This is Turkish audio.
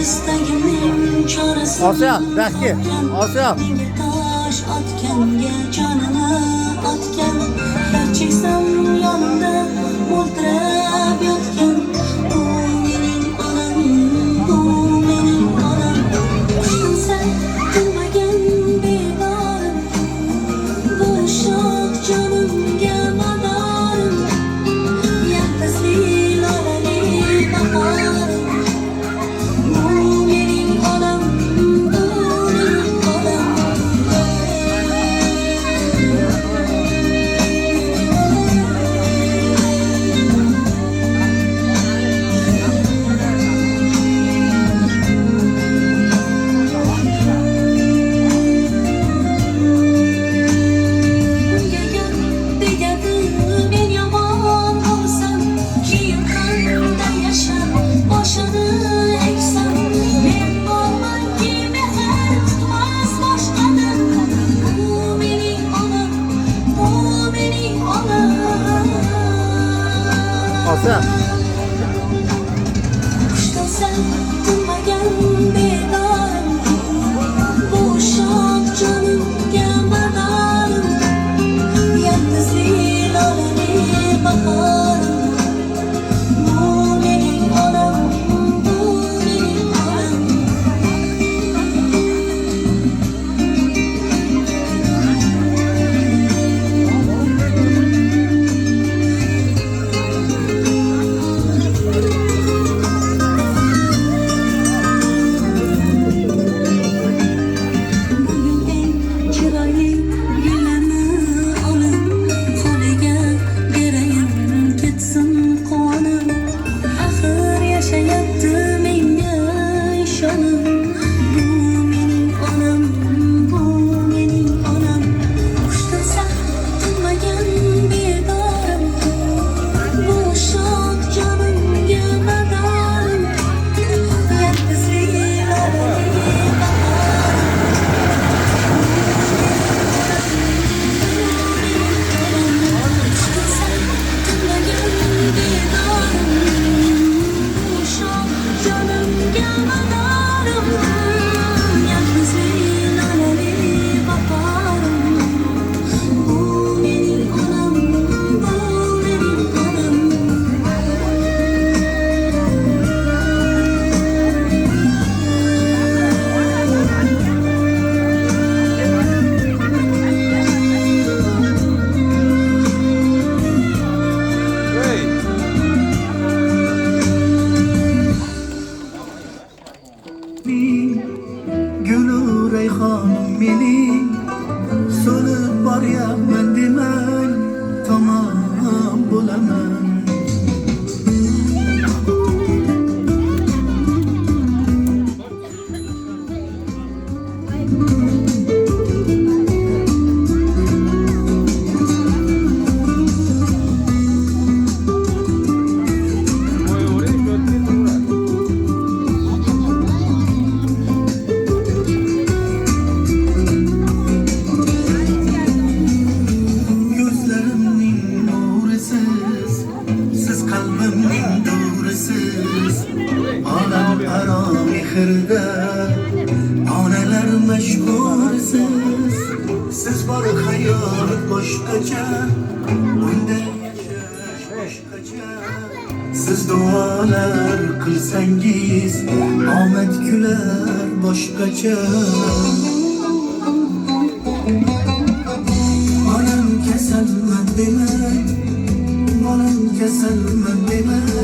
istagimin chorasi Asya, Rahki, Asya. menga tosh otganga jonini otgan cheksam yonimda o'ltirib yotgan bu mening onam, bu mening onam. Sen bilmagan begorim, bu shoh jonimga madorim, yaltizli lolali bahorim. Bu mening onam, bu mening onam. Bunga gap tegadi, men yomon bo'lsam, keyin qanday yashab boshini eksam. Men bormanki mehr tutmas boshqadan. Bu mening onam, bu mening onam. Asya. Qushdasan tinmagan bedorim, bu shoh jonimga madorim, yaltizli lolali bahorim. Bu mening onam, bu mening onam. Bugun eng chiroyli gullarni olib, qo'liga berayin ketsin quvonib. Axir yashayapti menga ishonib. Bu mening onam, bu mening onam. Qushdasan tinmagan bedorim, bu shoh jonimga madorim, yaltizli lolali bahorim. Qushdasan tinmagan bedorim, bu shoh jonimga madorim, yaltizli lolali bahorim. Bu mening onam, bu mening onam. Gülü reyhanım mening, so'lib boryapman demang, tamom bo'laman. Gözlerimning nurisiz, siz qalbimning nurisiz. Onam aro mehrda, onalar mashhursiz. Siz bor hayot boshqacha, bunda yashash boshqacha. Siz duolar qilsangiz, omad kular boshqacha. Onam kasalman demang, onam kasalman demang.